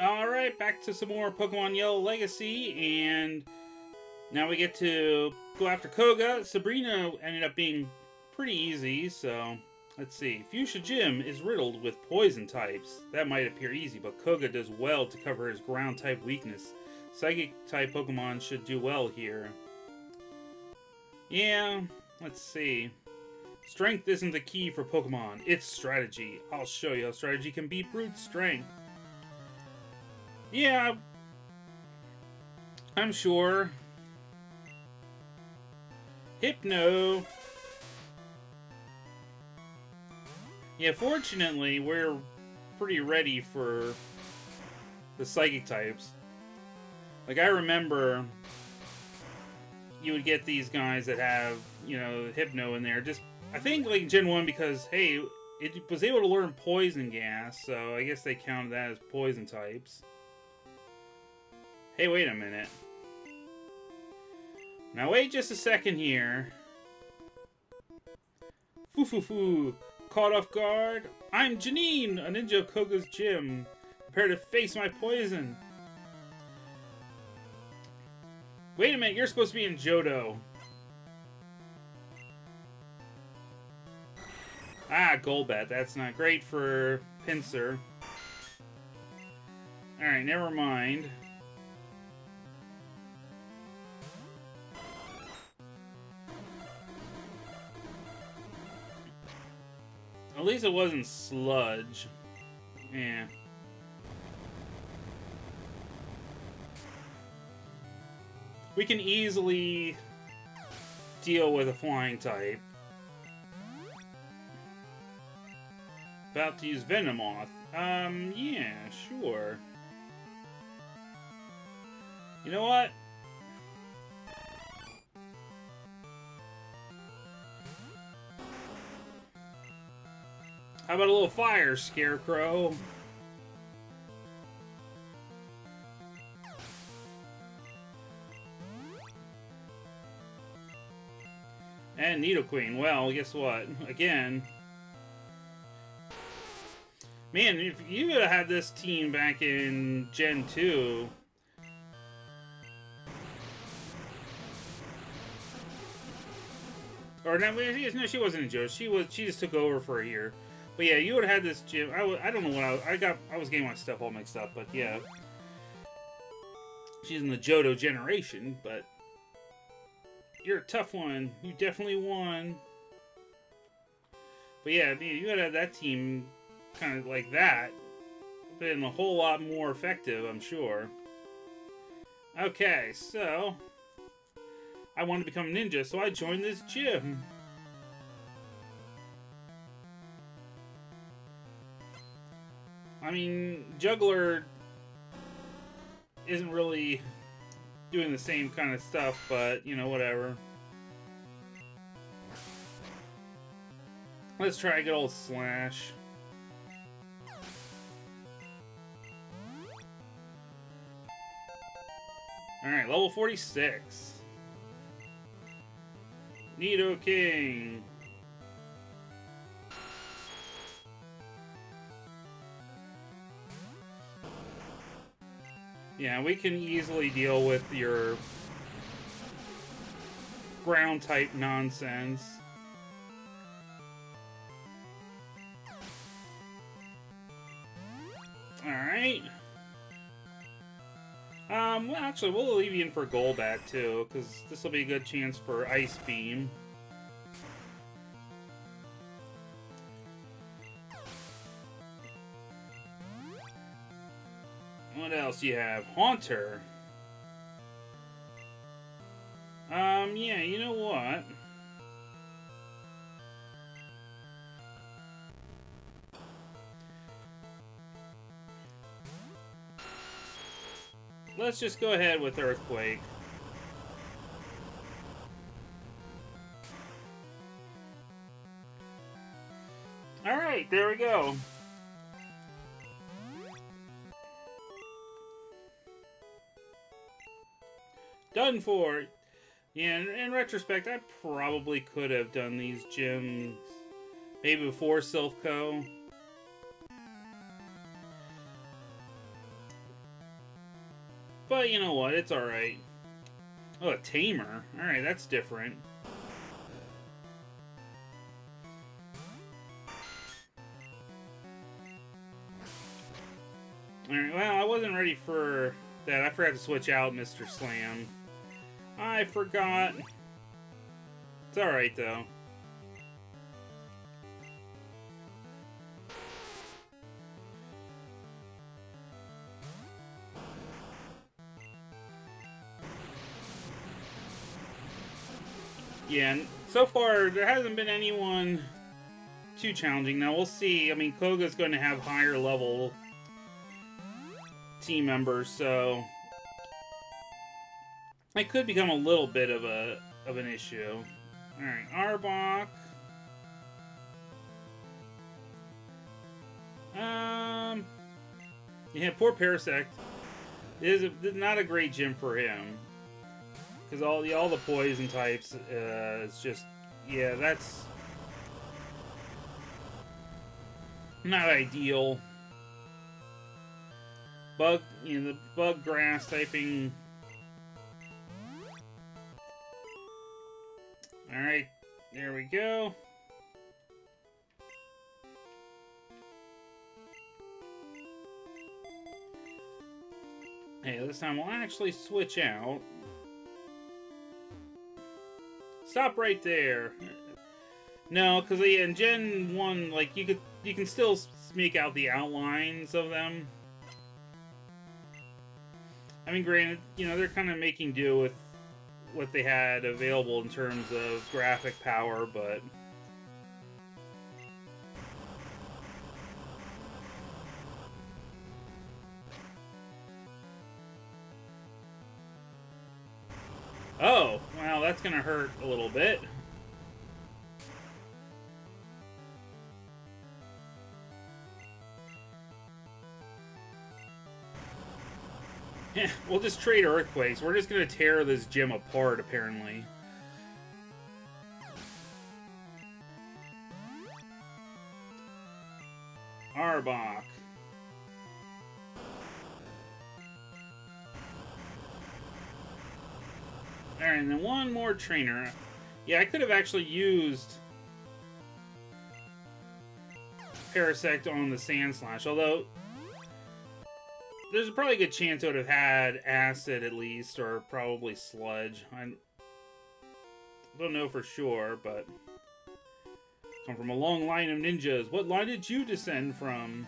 Alright, back to some more Pokemon Yellow Legacy, and now we get to go after Koga. Sabrina ended up being pretty easy, so let's see. Fuchsia Gym is riddled with poison types. That might appear easy, but Koga does well to cover his ground type weakness. Psychic type Pokemon should do well here. Yeah, let's see. Strength isn't the key for Pokemon, it's strategy. I'll show you how strategy can beat brute strength. Yeah, I'm sure. Hypno. Yeah, fortunately, we're pretty ready for the psychic types. Like, I remember you would get these guys that have, Hypno in there. Just, I think, like, Gen 1 because, hey, it was able to learn Poison Gas, so I guess they counted that as poison types. Hey, wait a minute. Now wait just a second here. Foo. Caught off guard? I'm Janine, a ninja of Koga's gym. Prepare to face my poison. Wait a minute, you're supposed to be in Johto. Ah, Golbat. That's not great for Pinsir. Alright, never mind. At least it wasn't Sludge. Yeah. We can easily deal with a flying type. About to use Venomoth. Yeah, sure. You know what? How about a little fire, Scarecrow? And Nidoqueen. Well, guess what? Again. Man, if you would have had this team back in Gen 2... Or no, she wasn't in Johto. She just took over for a year. But yeah, you would have had this gym. I don't know what I was getting my stuff all mixed up, but yeah. She's in the Johto generation, but you're a tough one. You definitely won. But yeah, you would have that team kind of like that. Been a whole lot more effective, I'm sure. Okay, so I wanted to become a ninja, so I joined this gym. I mean, Juggler isn't really doing the same kind of stuff, but, whatever. Let's try a good old Slash. Alright, level 46. Nidoking. Yeah, we can easily deal with your ground type nonsense. Alright. Well, actually, we'll leave you in for Golbat, too, because this will be a good chance for Ice Beam. What else do you have? Haunter. Yeah, you know what? Let's just go ahead with Earthquake. Alright, there we go. Done for. Yeah, in retrospect, I probably could have done these gyms maybe before Silph Co. But you know what? It's alright. Oh, a tamer. Alright, that's different. Alright, well, I wasn't ready for that. I forgot to switch out Mr. Slam. I forgot. It's alright, though. Yeah, so far, there hasn't been anyone too challenging. Now, we'll see. I mean, Koga's going to have higher level team members, so it could become a little bit of an issue. Alright, Arbok. Yeah, poor Parasect. It is not a great gym for him. Because all the poison types, it's just, yeah, that's not ideal. Bug, you know, the bug grass typing. Alright, there we go. Hey, this time we'll actually switch out. Stop right there. No, because in Gen 1, like, you can still make out the outlines of them. I mean, granted, you know, they're kind of making do with what they had available in terms of graphic power, but oh, well, that's gonna hurt a little bit. Yeah, we'll just trade Earthquakes. We're just gonna tear this gym apart, apparently. Arbok. Alright, and then one more trainer. Yeah, I could have actually used Parasect on the Sand Slash, although there's probably a good chance I would have had Acid at least, or probably Sludge. I don't know for sure, but come from a long line of ninjas. What line did you descend from?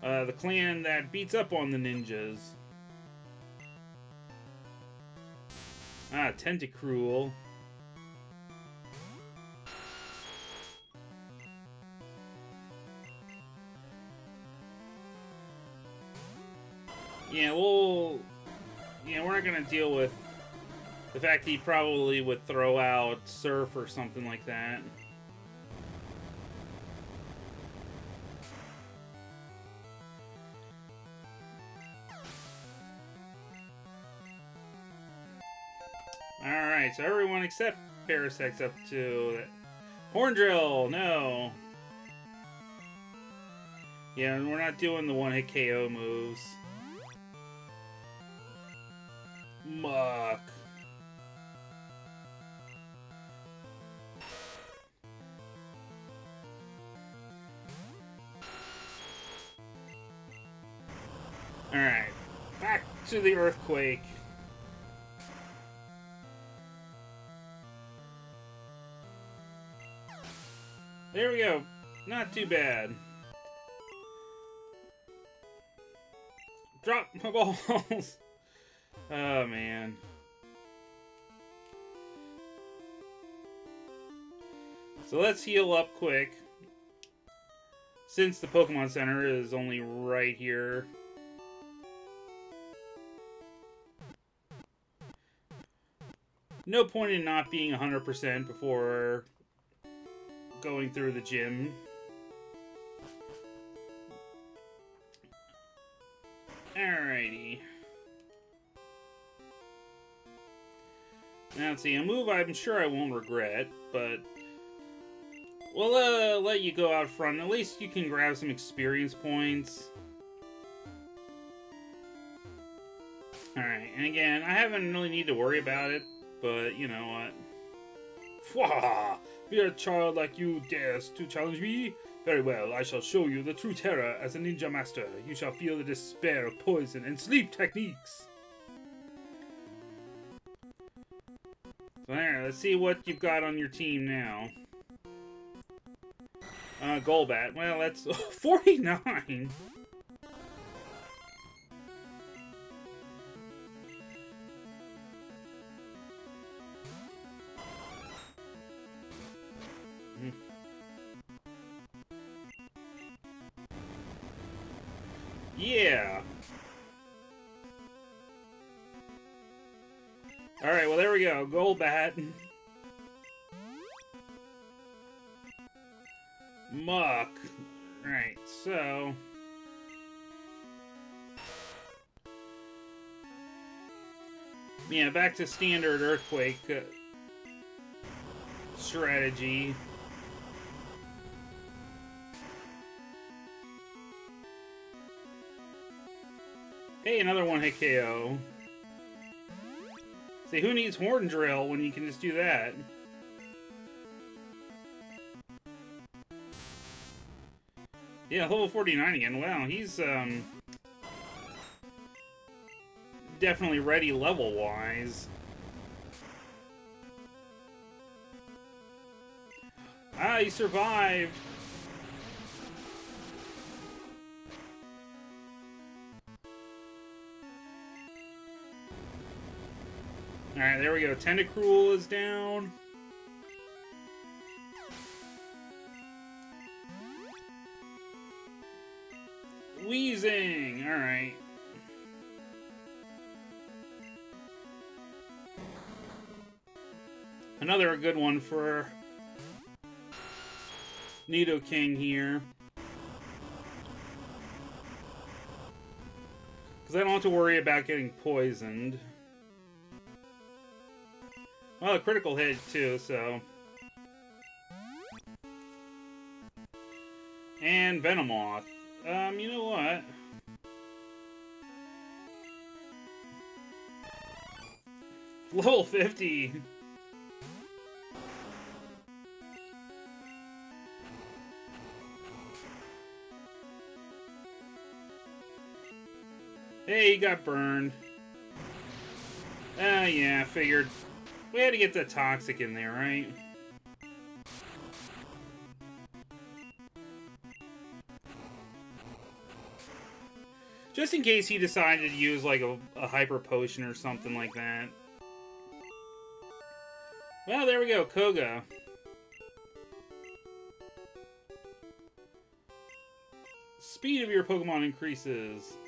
The clan that beats up on the ninjas. Ah, Tentacruel. Yeah, we're not gonna deal with the fact he probably would throw out Surf or something like that. Alright, so everyone except Parasect's up to that. Horn Drill, no. Yeah, we're not doing the one-hit KO moves. Muck. Alright, back to the Earthquake. There we go. Not too bad. Drop my balls. Oh, man. So let's heal up quick. Since the Pokemon Center is only right here. No point in not being 100% before going through the gym. Alrighty. Now, let's see, a move I'm sure I won't regret, but we'll let you go out front. At least you can grab some experience points. Alright, and again, I haven't really need to worry about it, but you know what? Fwah! Be a child like you dares to challenge me? Very well, I shall show you the true terror as a ninja master. You shall feel the despair of poison and sleep techniques. So there, let's see what you've got on your team now. Golbat. Well, that's 49. Yeah. Alright, well there we go. Golbat. Muck. Right, so... yeah, back to standard Earthquake strategy. Hey, another one-hit KO. See, who needs Horn Drill when you can just do that? Yeah, level 49 again. Wow, he's definitely ready level-wise. Ah, he survived. Alright, there we go. Tentacruel is down. Wheezing! Alright. Another good one for Nidoking here. Because I don't have to worry about getting poisoned. Well, a critical hit, too, so... and Venomoth. You know what? Level 50! Hey, he got burned. Yeah, figured. We had to get the toxic in there, right? Just in case he decided to use, like, a hyper potion or something like that. Well, there we go, Koga. Speed of your Pokemon increases.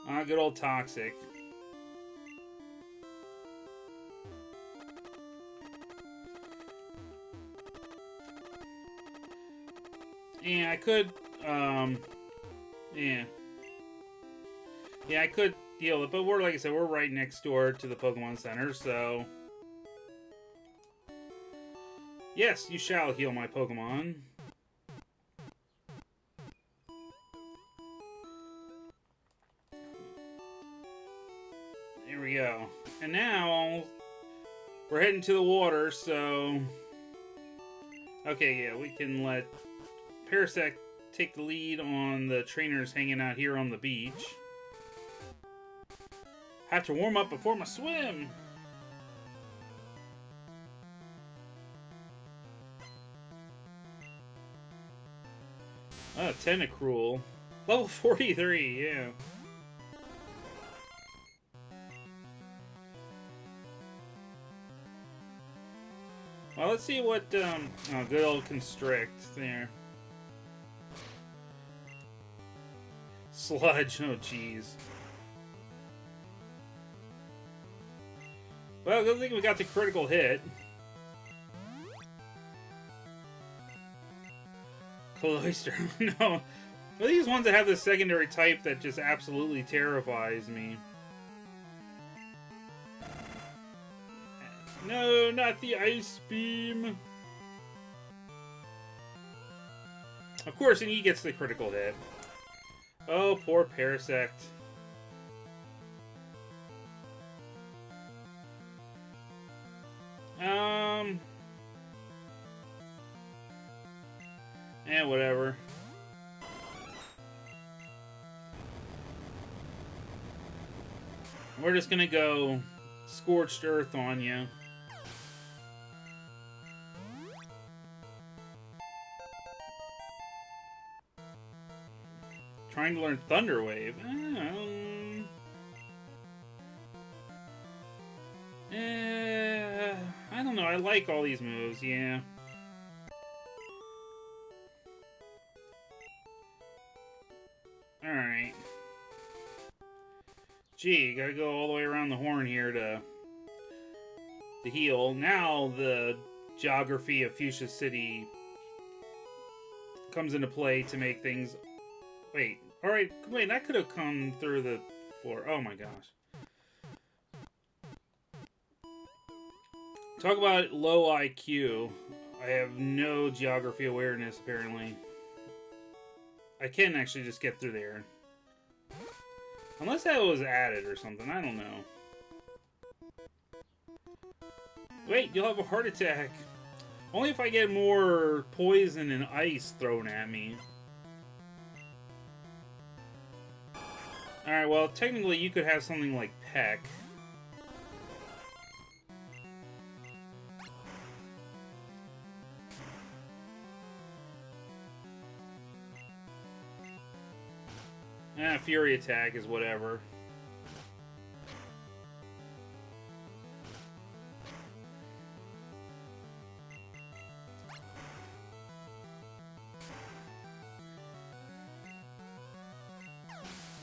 Ah, good old Toxic. Yeah, I could, yeah. Yeah, I could deal with it, but we're, like I said, we're right next door to the Pokemon Center, so... yes, you shall heal my Pokemon. There we go. And now, we're heading to the water, so... okay, yeah, we can let Parasect take the lead on the trainers hanging out here on the beach. Have to warm up before my swim! Oh, Tentacruel. Level 43, yeah. Well, let's see what, oh, good old Constrict there. Sludge, oh jeez. Well, good thing we got the critical hit. Cloyster, no. Well, these ones that have the secondary type that just absolutely terrifies me. No, not the Ice Beam. Of course, and he gets the critical hit. Oh, poor Parasect. Whatever. We're just gonna go Scorched Earth on you. Trying to learn Thunder Wave. I don't know. I like all these moves, yeah. Alright. Gee, gotta go all the way around the horn here to heal. Now the geography of Fuchsia City comes into play to make things... Wait, alright, wait, that could have come through the floor. Oh my gosh. Talk about low IQ. I have no geography awareness, apparently. I can actually just get through there. Unless that was added or something, I don't know. Wait, you'll have a heart attack. Only if I get more poison and ice thrown at me. Alright, well, technically you could have something like Peck. Fury Attack is whatever.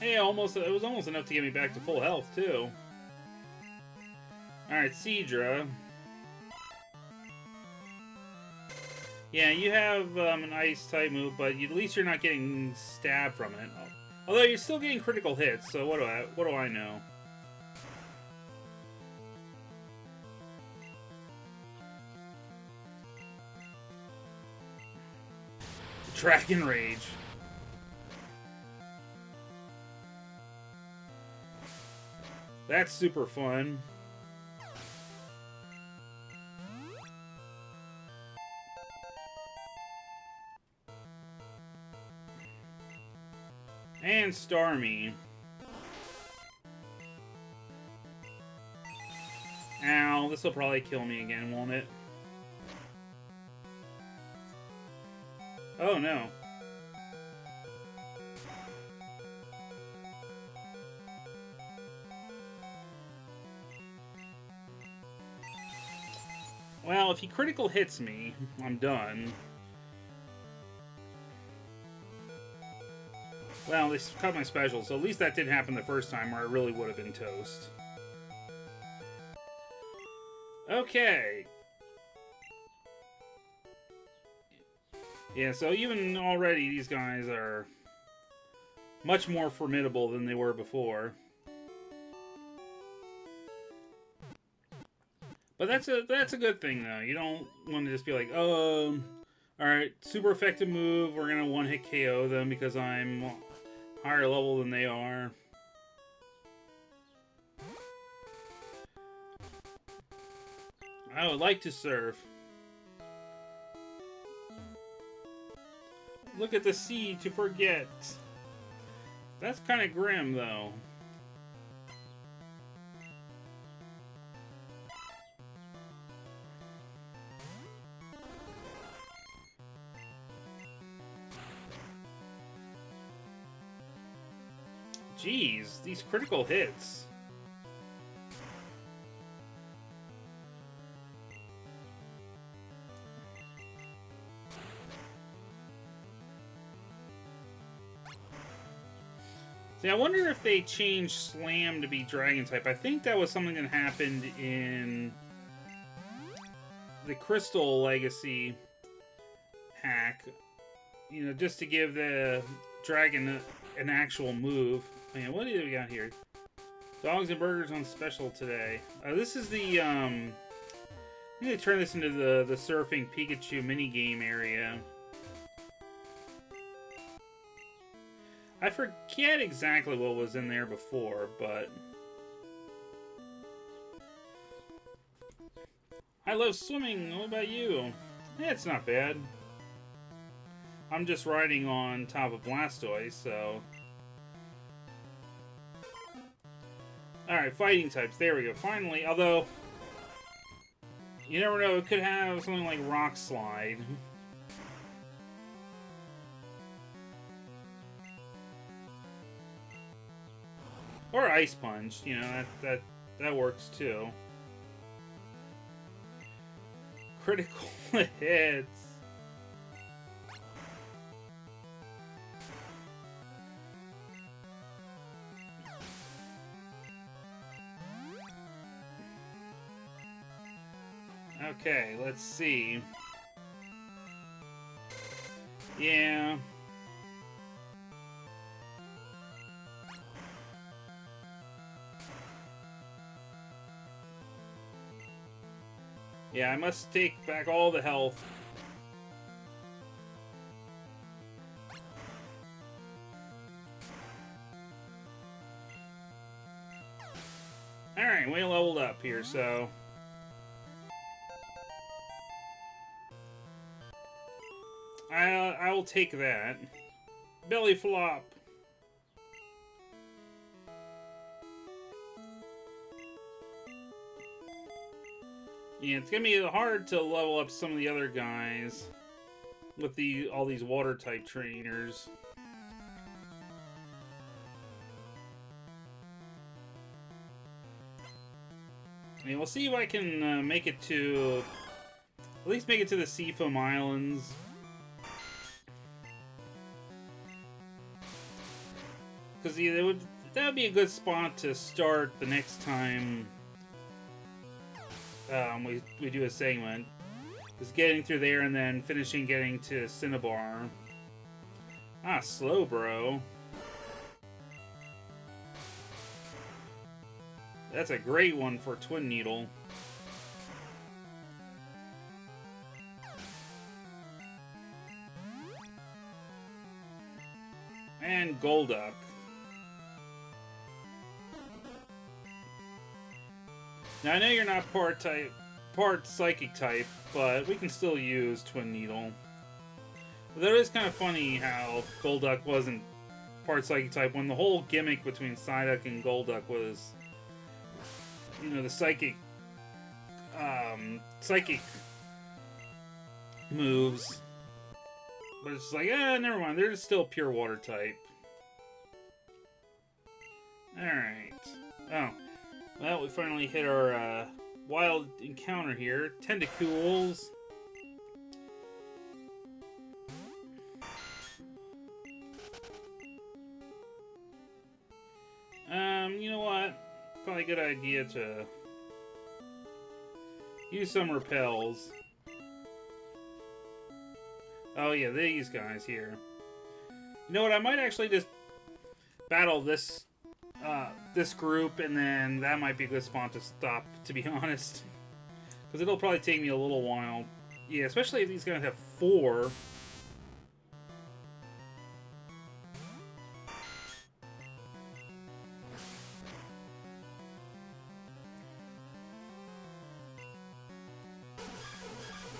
Hey, it was almost enough to get me back to full health, too. Alright, Seadra. Yeah, you have an ice-type move, but at least you're not getting stabbed from it. Although you're still getting critical hits, so what do I know? Dragon Rage. That's super fun. And Starmie. Ow, this will probably kill me again, won't it? Oh no. Well, if he critical hits me, I'm done. Well, they cut my special, so at least that didn't happen the first time where I really would have been toast. Okay. Yeah, so even already these guys are much more formidable than they were before. But that's a good thing, though. You don't want to just be like, oh, alright, super effective move, we're gonna one-hit KO them because I'm higher level than they are. I would like to surf. Look at the sea to forget. That's kind of grim, though. Jeez, these critical hits. See, I wonder if they changed Slam to be Dragon type. I think that was something that happened in the Crystal Legacy hack. You know, just to give the Dragon an actual move. Man, what do we got here? Dogs and burgers on special today. This is the, I'm gonna turn this into the surfing Pikachu minigame area. I forget exactly what was in there before, but... I love swimming. What about you? Yeah, it's not bad. I'm just riding on top of Blastoise, so... Alright, fighting types. There we go. Finally, although... You never know, it could have something like Rock Slide. Or Ice Punch, you know, that works too. Critical hits. Okay, let's see. Yeah. Yeah, I must take back all the health. Alright, we leveled up here, so... I will take that. Belly flop. Yeah, it's gonna be hard to level up some of the other guys with all these water type trainers. I mean, we'll see if I can make it to at least make it to the Seafoam Islands. Because yeah, that would be a good spot to start the next time we do a segment. Is getting through there and then getting to Cinnabar. Ah, slow, bro. That's a great one for Twin Needle. And Golduck. Now, I know you're not part Psychic type, but we can still use Twin Needle. Though it is kind of funny how Golduck wasn't part Psychic type when the whole gimmick between Psyduck and Golduck was, you know, the Psychic moves. But it's like, never mind, they're just still pure water type. Alright. Oh. Well, we finally hit our wild encounter here. Tentacools. You know what? Probably a good idea to use some repels. Oh yeah, these guys here. You know what? I might actually just battle this group, and then that might be a good spot to stop, to be honest. Because it'll probably take me a little while. Yeah, especially if these guys have 4.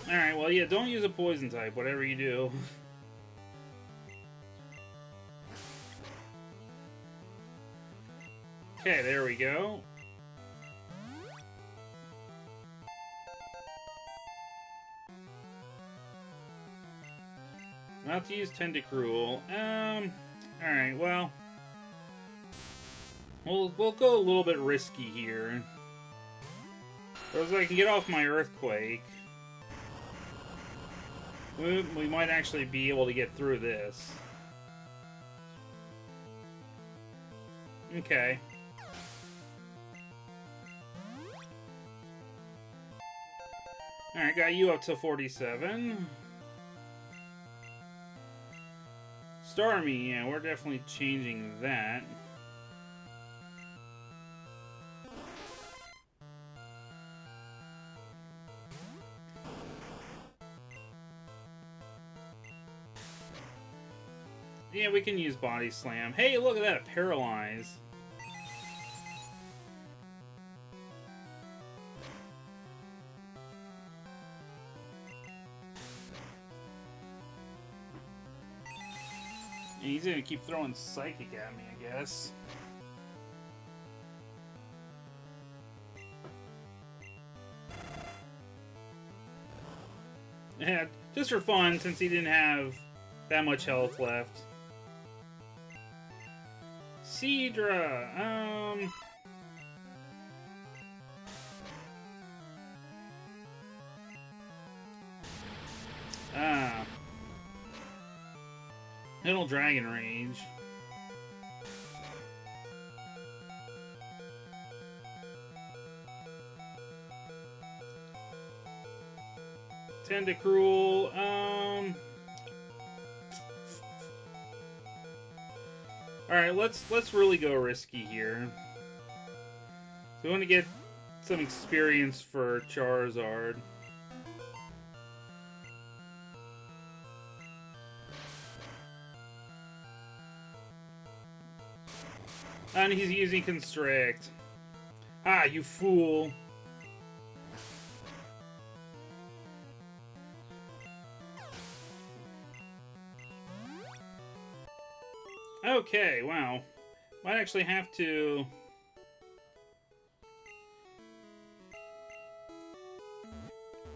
Alright, well, yeah, don't use a poison type, whatever you do. Okay, there we go. Not to use Tentacruel. Alright, well. We'll go a little bit risky here. As I can get off my Earthquake. We might actually be able to get through this. Okay. Alright, got you up to 47. Starmie, yeah, we're definitely changing that. Yeah, we can use Body Slam. Hey, look at that, Paralyze. And he's gonna keep throwing Psychic at me, I guess. Yeah, just for fun, since he didn't have that much health left. Seadra, Middle Dragon Rage. Tentacruel, Alright, let's really go risky here. So we want to get some experience for Charizard. And he's using Constrict. Ah, you fool. Okay, wow. Might actually have to...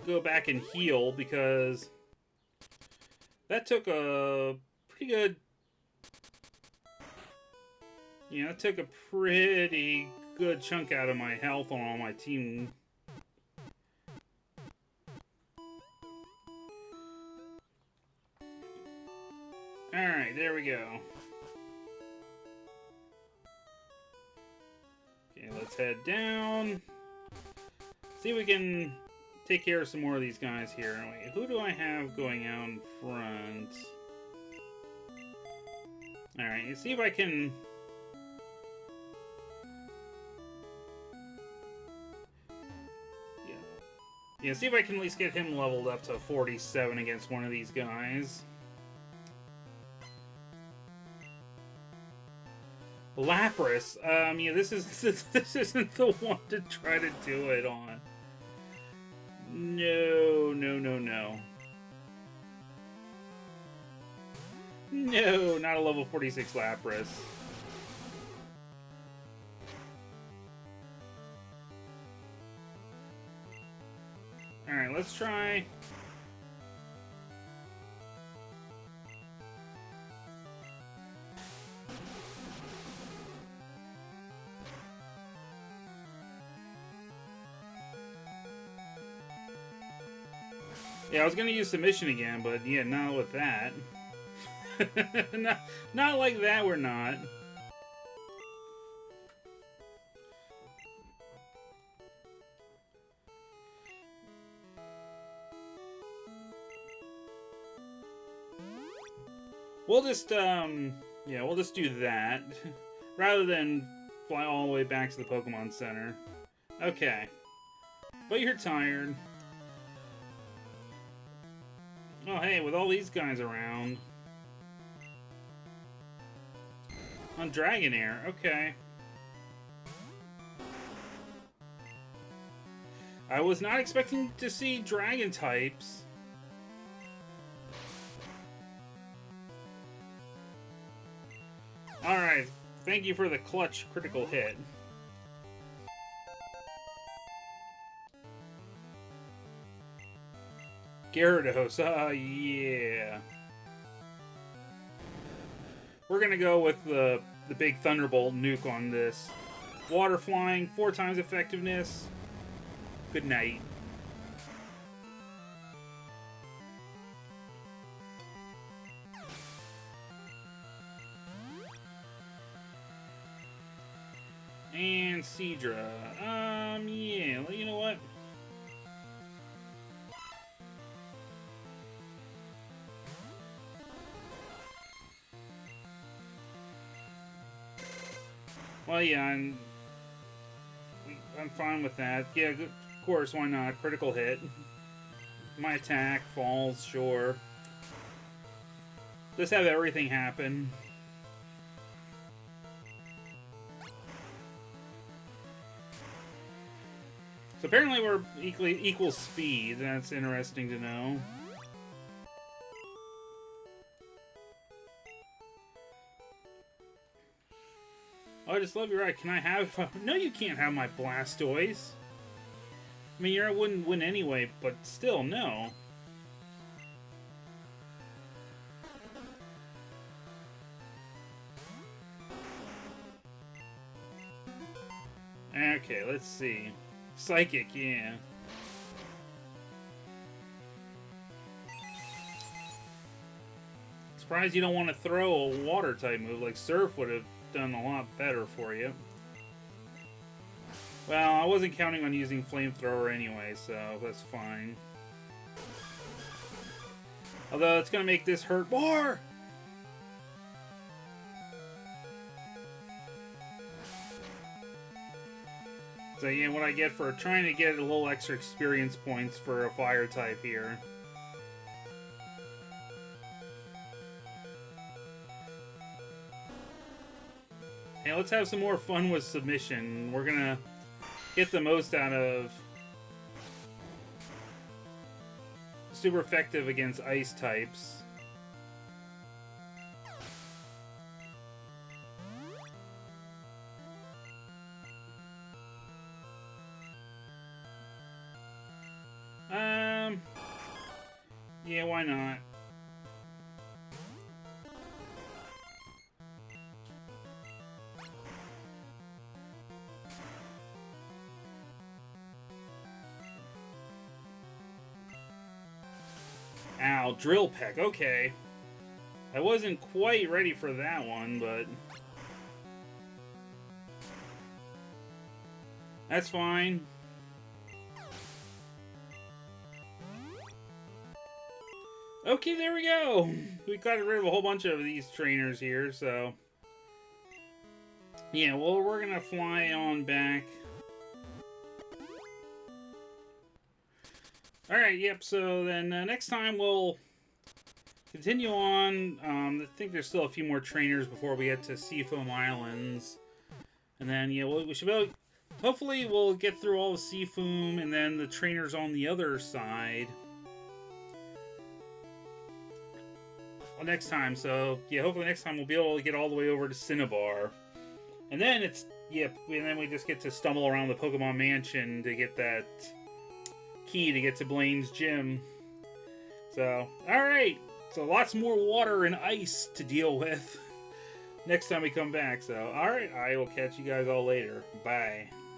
go back and heal, because... that took a pretty good... yeah, that took a pretty good chunk out of my health on all my team. Alright, there we go. Okay, let's head down. See if we can take care of some more of these guys here. Wait, who do I have going out in front? Alright, see if I can... yeah, see if I can at least get him leveled up to 47 against one of these guys. Lapras. Yeah, this isn't the one to try to do it on. No, no, no, no. No, not a level 46 Lapras. Alright, let's try... yeah, I was gonna use Submission again, but yeah, not with that. not like that, we're not. We'll just, yeah, we'll just do that. Rather than fly all the way back to the Pokemon Center. Okay. But you're tired. Oh, hey, with all these guys around. On Dragonair, okay. I was not expecting to see Dragon types. Alright, thank you for the clutch critical hit. Gyarados, yeah. We're gonna go with the big Thunderbolt nuke on this. Water flying, 4 times effectiveness. Good night. And Seadra. Yeah, well, you know what? Well, yeah, I'm fine with that. Yeah, of course, why not? Critical hit. My attack falls, sure. Just have everything happen. So apparently we're equal speed. That's interesting to know. Oh, I just love your ride. Can I have... No, you can't have my Blastoise. I mean, I wouldn't win anyway, but still, no. Okay, let's see. Psychic, yeah. Surprised you don't want to throw a water type move. Like Surf would have done a lot better for you. Well, I wasn't counting on using Flamethrower anyway, so that's fine. Although it's going to make this hurt more! So yeah, what I get for trying to get a little extra experience points for a fire type here. Hey, let's have some more fun with submission. We're gonna get the most out of super effective against ice types. Yeah, why not? Ow, Drill Peck, okay. I wasn't quite ready for that one, but... that's fine. Okay, there we go! We got rid of a whole bunch of these trainers here, so... yeah, well, we're gonna fly on back. Alright, yep, so then next time we'll continue on. I think there's still a few more trainers before we get to Seafoam Islands. And then, yeah, we should be able... hopefully we'll get through all the Seafoam and then the trainers on the other side. Well, next time, so yeah, hopefully next time we'll be able to get all the way over to Cinnabar. And then it's, yep, and then we just get to stumble around the Pokemon Mansion to get that key to get to Blaine's gym. So, alright, so lots more water and ice to deal with next time we come back. So, alright, I will catch you guys all later. Bye.